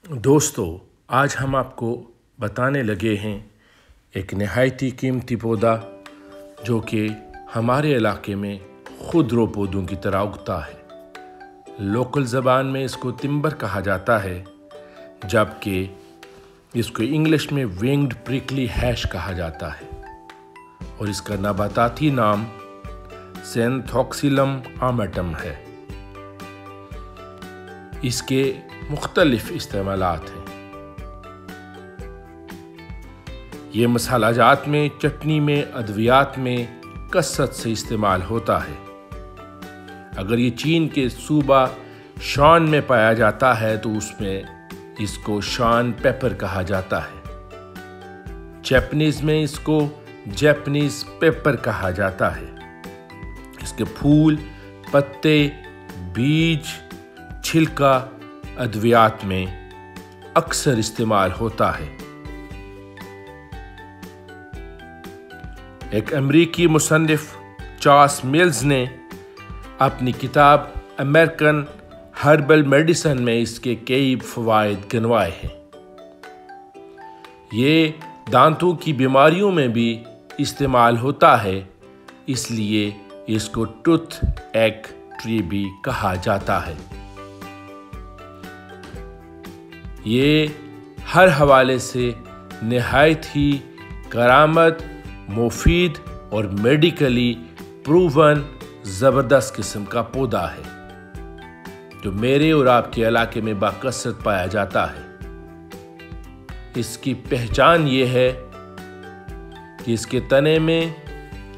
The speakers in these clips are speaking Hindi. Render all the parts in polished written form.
दोस्तों, आज हम आपको बताने लगे हैं एक नहायती कीमती पौधा जो कि हमारे इलाके में खुदरो पौधों की तरह उगता है। लोकल ज़बान में इसको तिम्बर कहा जाता है, जबकि इसको इंग्लिश में विंग्ड प्रिकली हैश कहा जाता है और इसका नबाताती नाम ज़ैंथोक्सिलम आमेटम है। इसके मुख्तलिफ इस्तेमालात हैं। ये मसालाजात में, चटनी में, अद्वियात में कसरत से इस्तेमाल होता है। अगर ये चीन के सूबा शान में पाया जाता है तो उसमें इसको शान पेपर कहा जाता है। जापानीज में इसको जापानीज पेपर कहा जाता है। इसके फूल, पत्ते, बीज, छिलका अद्वियात में अक्सर इस्तेमाल होता है। एक अमेरिकी मुसन्निफ चार्ल्स मिल्स ने अपनी किताब अमेरिकन हर्बल मेडिसिन में इसके कई फवायद गिनवाए हैं। ये दांतों की बीमारियों में भी इस्तेमाल होता है, इसलिए इसको टूथ एग ट्री भी कहा जाता है। ये हर हवाले से नहायत ही करामत, मुफीद और मेडिकली प्रूवन ज़बरदस्त किस्म का पौधा है जो मेरे और आपके इलाके में बाकसरत पाया जाता है। इसकी पहचान ये है कि इसके तने में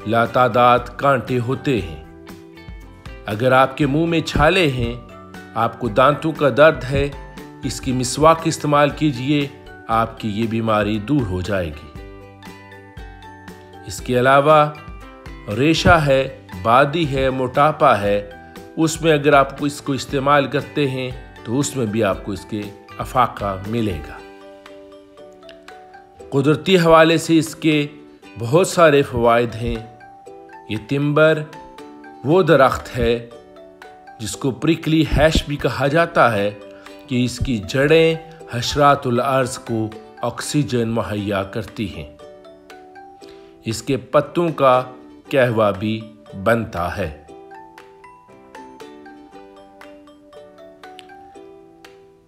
लातादाद कांटे होते हैं। अगर आपके मुंह में छाले हैं, आपको दांतों का दर्द है, इसकी मिसवाक इस्तेमाल कीजिए, आपकी ये बीमारी दूर हो जाएगी। इसके अलावा रेशा है, बादी है, मोटापा है, उसमें अगर आप इसको इस्तेमाल करते हैं तो उसमें भी आपको इसके अफाका मिलेगा। कुदरती हवाले से इसके बहुत सारे फ़वाइद हैं। ये तिम्बर वो दरख्त है जिसको प्रिकली हैश भी कहा जाता है कि इसकी जड़ें हशरातुल अर्ज़ को ऑक्सीजन मुहैया करती हैं। इसके पत्तों का कहवा भी बनता है।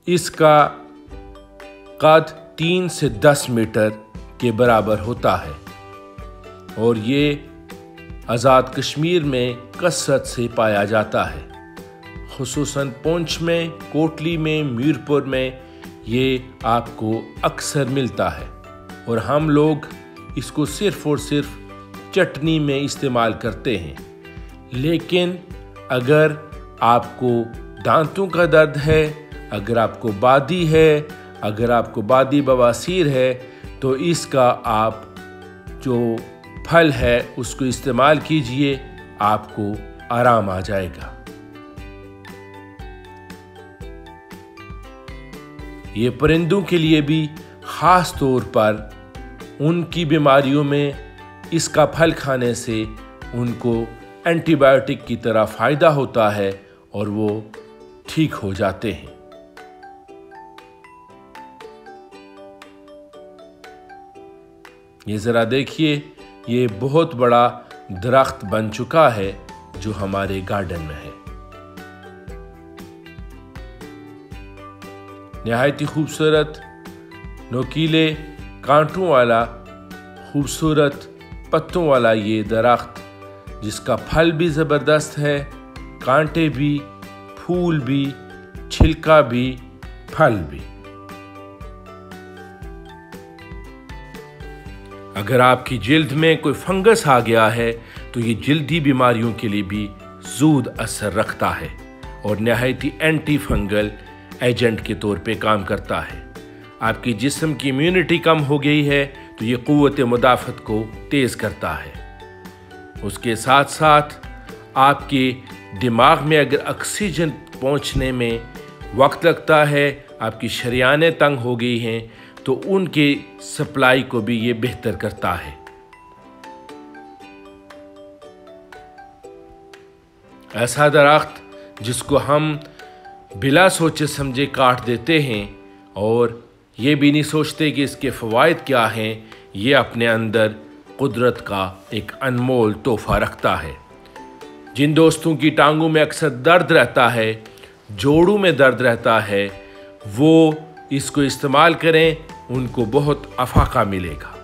इसका कद 3 से 10 मीटर के बराबर होता है और ये आज़ाद कश्मीर में कसरत से पाया जाता है। खुसूसन पुंछ में, कोटली में, मीरपुर में ये आपको अक्सर मिलता है और हम लोग इसको सिर्फ और सिर्फ चटनी में इस्तेमाल करते हैं। लेकिन अगर आपको दांतों का दर्द है, अगर आपको बादी है, अगर आपको बादी बवासीर है, तो इसका आप जो फल है उसको इस्तेमाल कीजिए, आपको आराम आ जाएगा। ये परिंदों के लिए भी ख़ास तौर पर उनकी बीमारियों में इसका फल खाने से उनको एंटीबायोटिक की तरह फ़ायदा होता है और वो ठीक हो जाते हैं। ये ज़रा देखिए, ये बहुत बड़ा दरख्त बन चुका है जो हमारे गार्डन में है। नहायती खूबसूरत, नोकीले कांटों वाला, खूबसूरत पत्तों वाला ये दरख्त जिसका फल भी ज़बरदस्त है, कांटे भी, फूल भी, छिलका भी, फल भी। अगर आपकी जिल्द में कोई फंगस आ गया है तो ये जल्दी बीमारियों के लिए भी ज़ूद असर रखता है और नहायती एंटी फंगल एजेंट के तौर पे काम करता है। आपकी जिस्म की इम्यूनिटी कम हो गई है तो ये क़ुव्वत मुदाफ़त को तेज़ करता है। उसके साथ साथ आपके दिमाग में अगर ऑक्सीजन पहुंचने में वक्त लगता है, आपकी शरियानें तंग हो गई हैं, तो उनके सप्लाई को भी ये बेहतर करता है। ऐसा दरख्त जिसको हम बिला सोचे समझे काट देते हैं और ये भी नहीं सोचते कि इसके फ़वाइद क्या हैं। ये अपने अंदर कुदरत का एक अनमोल तोहफ़ा रखता है। जिन दोस्तों की टांगों में अक्सर दर्द रहता है, जोड़ों में दर्द रहता है, वो इसको इस्तेमाल करें, उनको बहुत अफाका मिलेगा।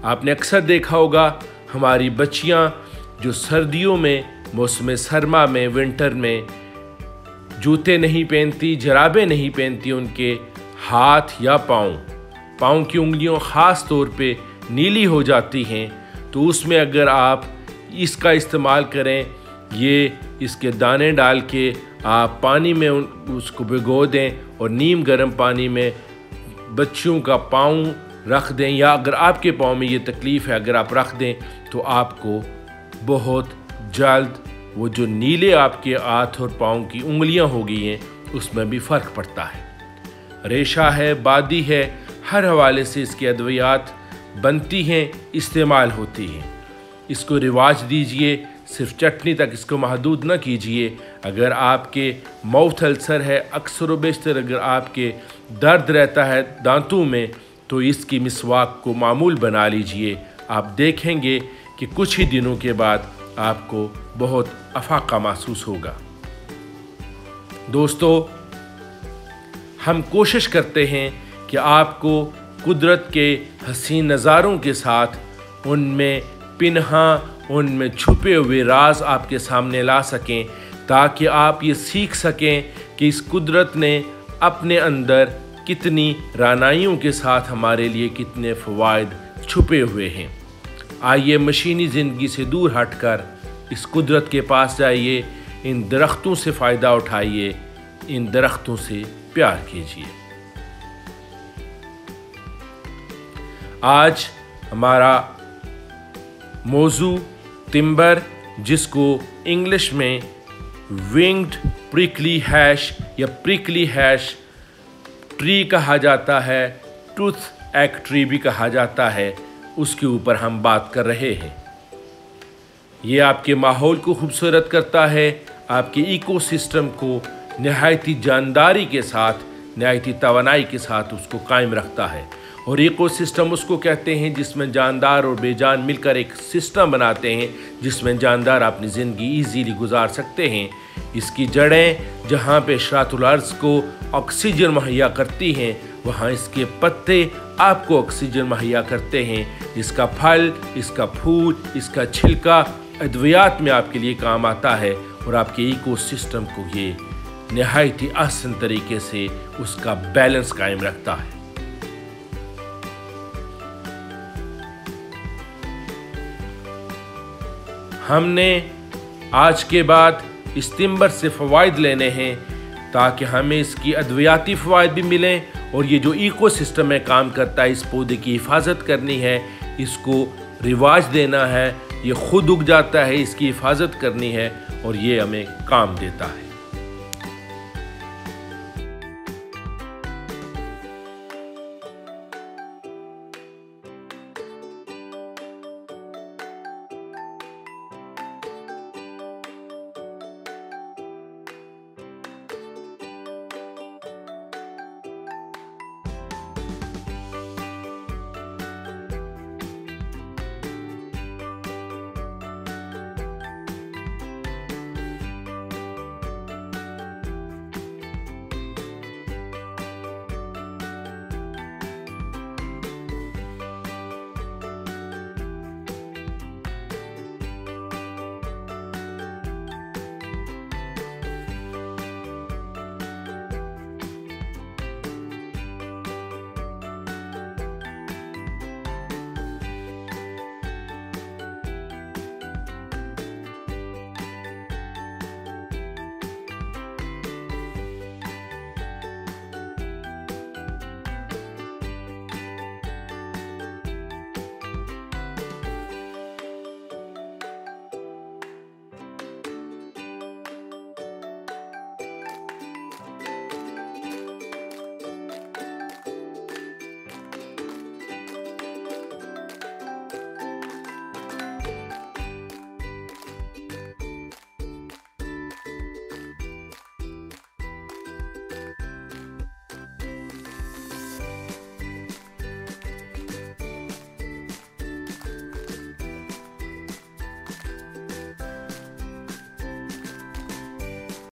आपने अक्सर देखा होगा हमारी बच्चियां जो सर्दियों में, मौसम सरमा में, विंटर में जूते नहीं पहनती, जराबें नहीं पहनती, उनके हाथ या पाँव की उंगलियों ख़ास तौर पे नीली हो जाती हैं। तो उसमें अगर आप इसका इस्तेमाल करें, ये इसके दाने डाल के आप पानी में उसको भिगो दें और नीम गर्म पानी में बच्चियों का पाँव रख दें, या अगर आपके पाँव में ये तकलीफ़ है अगर आप रख दें तो आपको बहुत जल्द वो जो नीले आपके हाथ और पाँव की उंगलियां हो गई हैं उसमें भी फ़र्क पड़ता है। रेशा है, बादी है, हर हवाले से इसकी अद्वियात बनती हैं, इस्तेमाल होती हैं। इसको रिवाज दीजिए, सिर्फ चटनी तक इसको महदूद न कीजिए। अगर आपके माउथ अल्सर है, अक्सर व बेशतर अगर आपके दर्द रहता है दांतों में, तो इसकी मिसवाक को मामूल बना लीजिए। आप देखेंगे कि कुछ ही दिनों के बाद आपको बहुत अफाका महसूस होगा। दोस्तों, हम कोशिश करते हैं कि आपको कुदरत के हसीन नज़ारों के साथ उनमें पिन्हा, उनमें छुपे हुए राज आपके सामने ला सकें, ताकि आप ये सीख सकें कि इस कुदरत ने अपने अंदर कितनी रानाइयों के साथ हमारे लिए कितने फ़वाइद छुपे हुए हैं। आइए मशीनी ज़िंदगी से दूर हटकर इस कुदरत के पास जाइए, इन दरख्तों से फ़ायदा उठाइए, इन दरख्तों से प्यार कीजिए। आज हमारा मौजू टिम्बर, जिसको इंग्लिश में विंग्ड प्रिकली हैश या प्रिकली हैश ट्री कहा जाता है, टूथ एक ट्री भी कहा जाता है, उसके ऊपर हम बात कर रहे हैं। ये आपके माहौल को खूबसूरत करता है, आपके इकोसिस्टम को नहायती जानदारी के साथ, नहायती तवानाई के साथ उसको कायम रखता है। और इकोसिस्टम उसको कहते हैं जिसमें जानदार और बेजान मिलकर एक सिस्टम बनाते हैं, जिसमें जानदार अपनी ज़िंदगी ईजीली गुजार सकते हैं। इसकी जड़ें जहाँ पे शरातुल अर्ज़ को ऑक्सीजन मुहैया करती हैं, वहाँ इसके पत्ते आपको ऑक्सीजन मुहैया करते हैं। इसका फल, इसका फूल, इसका छिलका अद्वियात में आपके लिए काम आता है और आपके इकोसिस्टम को ये नहायती आसान तरीके से उसका बैलेंस कायम रखता है। हमने आज के बाद इस टिम्बर से फ़वाइद लेने हैं ताकि हमें इसकी अद्वियाती फ़वाइद भी मिलें, और ये जो इकोसिस्टम में काम करता है, इस पौधे की हिफाजत करनी है, इसको रिवाज देना है, ये खुद उग जाता है, इसकी हिफाजत करनी है और ये हमें काम देता है।